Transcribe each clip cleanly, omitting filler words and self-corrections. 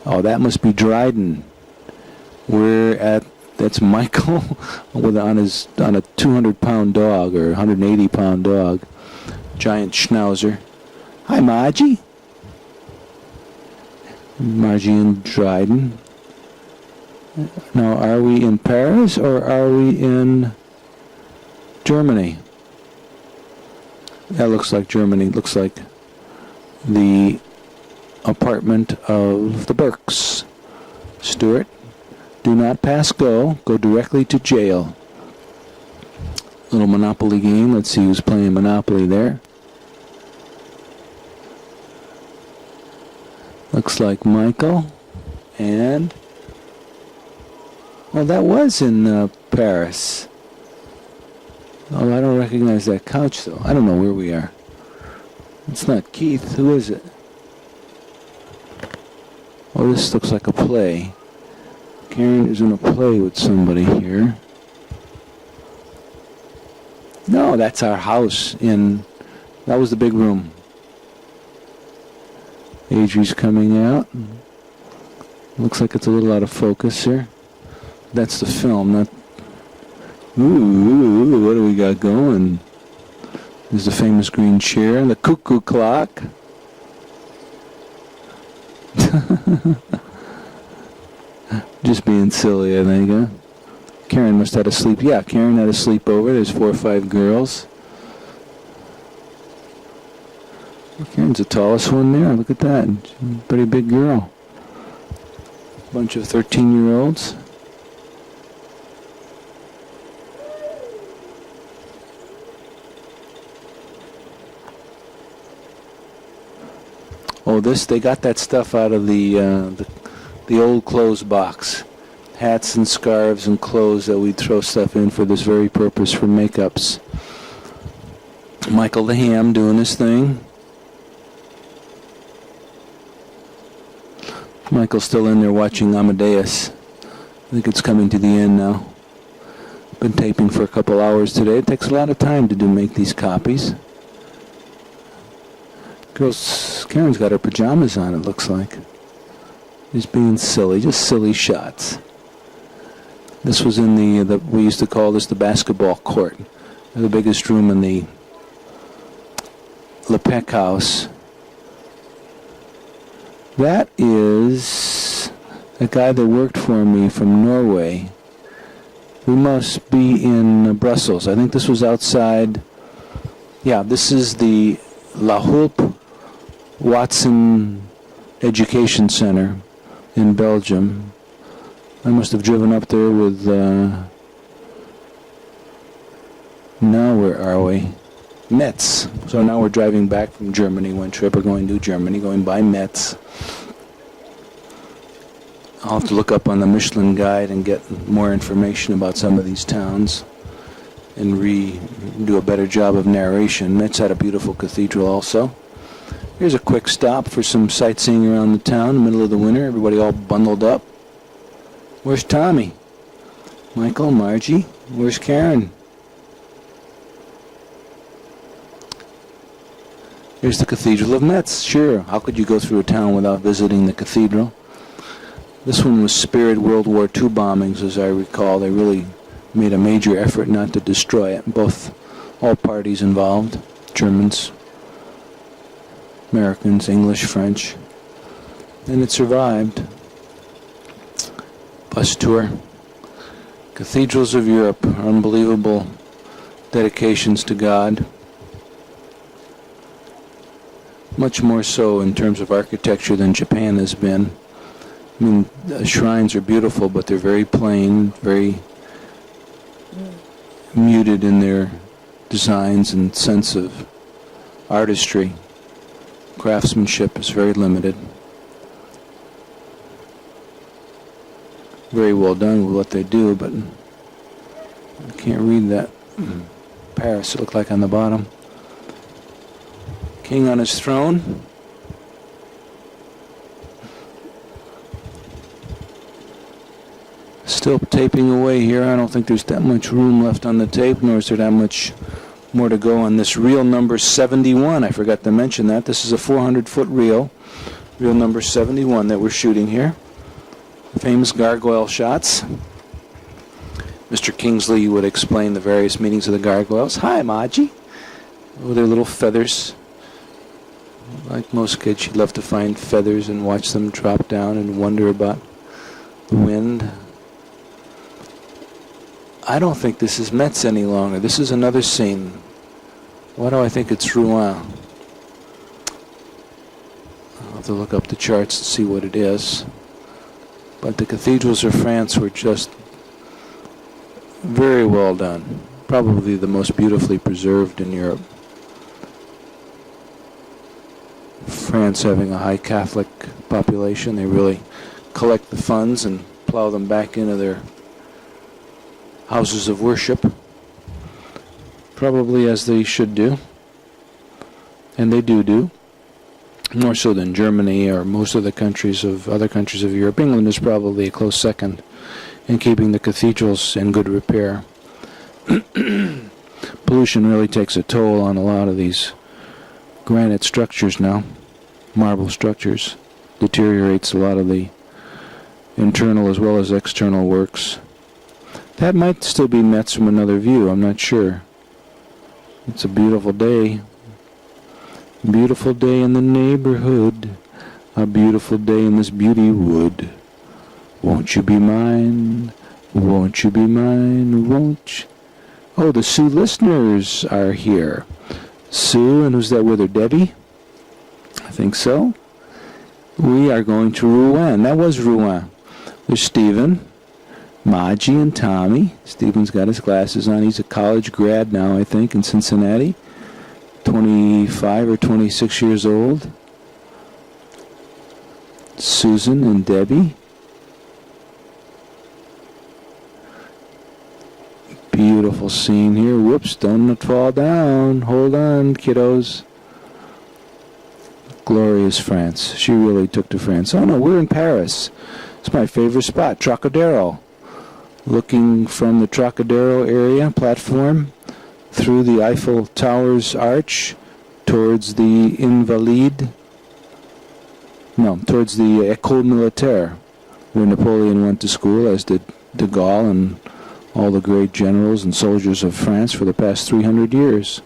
Oh, that must be Dryden. That's Michael on a 200-pound dog or 180-pound dog, giant schnauzer. Hi, Margie. Margie and Dryden. Now, are we in Paris or are we in Germany? That looks like Germany. Looks like the apartment of the Burkes. Stuart, do not pass go. Go directly to jail. Little Monopoly game. Let's see who's playing Monopoly there. Looks like Michael. And, well, that was in Paris. Oh, I don't recognize that couch, though. I don't know where we are. It's not Keith. Who is it? Oh, this looks like a play. Karen is in a play with somebody here. No, that's our house that was the big room. Adri's coming out. Looks like it's a little out of focus here. That's the film, not... Ooh, what do we got going? There's the famous green chair, the cuckoo clock. Just being silly, I think, huh? Karen must have had a sleep. Yeah, Karen had a sleepover. There's 4 or 5 girls. Well, Karen's the tallest one there. Look at that. She's a pretty big girl. Bunch of 13-year-olds. Oh, they got that stuff out of the old clothes box. Hats and scarves and clothes that we'd throw stuff in for this very purpose, for makeups. Michael the Ham doing his thing. Michael's still in there watching Amadeus. I think it's coming to the end now. Been taping for a couple hours today. It takes a lot of time to make these copies. Karen's got her pajamas on, it looks like. Just being silly, just silly shots. This was in we used to call this the basketball court. The biggest room in the Pecq house. That is a guy that worked for me from Norway. We must be in Brussels. I think this was outside. Yeah, this is the La Hulpe Watson Education Center in Belgium. I must have driven up there with, now where are we? Metz. So now we're driving back from Germany, one trip. We're going to Germany, going by Metz. I'll have to look up on the Michelin Guide and get more information about some of these towns and do a better job of narration. Metz had a beautiful cathedral also. Here's a quick stop for some sightseeing around the town in the middle of the winter. Everybody all bundled up. Where's Tommy? Michael, Margie? Where's Karen? Here's the Cathedral of Metz. Sure, how could you go through a town without visiting the cathedral? This one was spared World War II bombings, as I recall. They really made a major effort not to destroy it. All parties involved, Germans, Americans, English, French. And it survived. Bus tour. Cathedrals of Europe, unbelievable dedications to God. Much more so in terms of architecture than Japan has been. I mean, the shrines are beautiful, but they're very plain, very muted in their designs and sense of artistry. Craftsmanship is very limited. Very well done with what they do, but I can't read that. Paris, it looked like on the bottom. King on his throne. Still taping away here. I don't think there's that much room left on the tape, nor is there that much more to go on this reel number 71. I forgot to mention that. This is a 400-foot reel Reel number 71 that we're shooting here. Famous gargoyle shots. Mr. Kingsley would explain the various meanings of the gargoyles. Hi, Margie. Oh, their little feathers. Like most kids, she'd love to find feathers and watch them drop down and wonder about the wind. I don't think this is Metz any longer. This is another scene. Why do I think it's Rouen? I'll have to look up the charts to see what it is. But the cathedrals of France were just very well done. Probably the most beautifully preserved in Europe. France having a high Catholic population, they really collect the funds and plow them back into their houses of worship. Probably as they should do. And they do. More so than Germany or most of the other countries of Europe. England is probably a close second in keeping the cathedrals in good repair. Pollution really takes a toll on a lot of these granite structures now. Marble structures. Deteriorates a lot of the internal as well as external works. That might still be Metz from another view, I'm not sure. It's a beautiful day. Beautiful day in the neighborhood. A beautiful day in this beauty wood. Won't you be mine? Won't you be mine? Won't you? Oh, the Sue listeners are here. Sue, and who's that with her? Debbie? I think so. We are going to Rouen. That was Rouen. There's Stephen, Margie, and Tommy. Stephen's got his glasses on. He's a college grad now, I think, in Cincinnati. 25 or 26 years old. Susan and Debbie. Beautiful scene here. Whoops, don't fall down. Hold on, kiddos. Glorious France. She really took to France. Oh no, we're in Paris. It's my favorite spot, Trocadero. Looking from the Trocadero area platform through the Eiffel Tower's arch towards the towards the École Militaire, where Napoleon went to school, as did de Gaulle and all the great generals and soldiers of France for the past 300 years.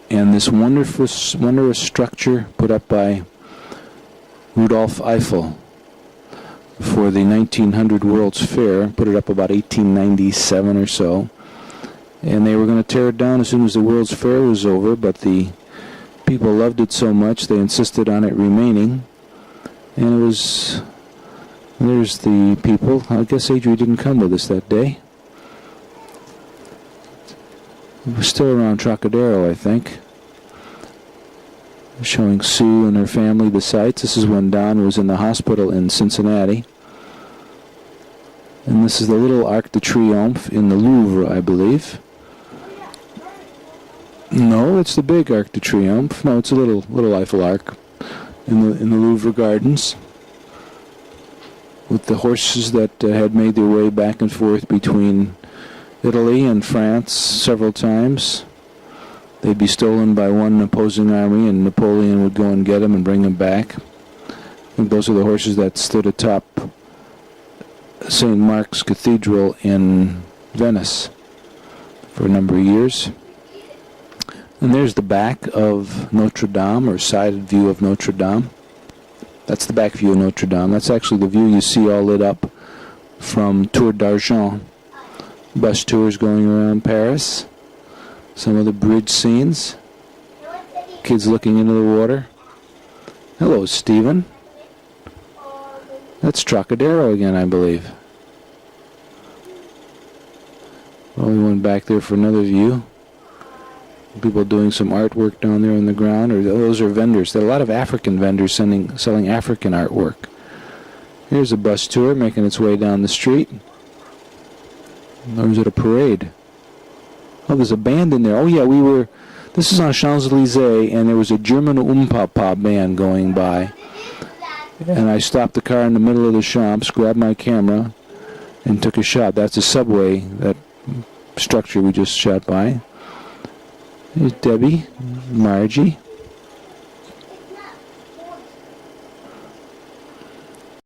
And this wondrous structure put up by Rudolf Eiffel for the 1900 World's Fair, put it up about 1897 or so. And they were going to tear it down as soon as the World's Fair was over, but the people loved it so much they insisted on it remaining. And there's the people. I guess Adri didn't come with us that day. It was still around Trocadero, I think. Showing Sue and her family the sights. This is when Don was in the hospital in Cincinnati. And this is the little Arc de Triomphe in the Louvre, I believe. No, it's the big Arc de Triomphe. No, it's a little Eiffel Arc in the Louvre Gardens, with the horses that had made their way back and forth between Italy and France several times. They'd be stolen by one opposing army, and Napoleon would go and get them and bring them back. I think those are the horses that stood atop St. Mark's Cathedral in Venice for a number of years. And there's the back of Notre Dame, or sided view of Notre Dame. That's the back view of Notre Dame. That's actually the view you see all lit up from Tour d'Argent. Bus tours going around Paris. Some of the bridge scenes. Kids looking into the water. Hello, Stephen. That's Trocadero again, I believe. Well, we went back there for another view. People doing some artwork down there on the ground, or those are vendors. There are a lot of African vendors selling African artwork. Here's a bus tour making its way down the street. Or was it a parade? Oh, there's a band in there. Oh yeah, this is on Champs-Élysées, and there was a German Umpapa band going by. And I stopped the car in the middle of the Champs, grabbed my camera, and took a shot. That's a subway, that structure we just shot by. Here's Debbie, Margie.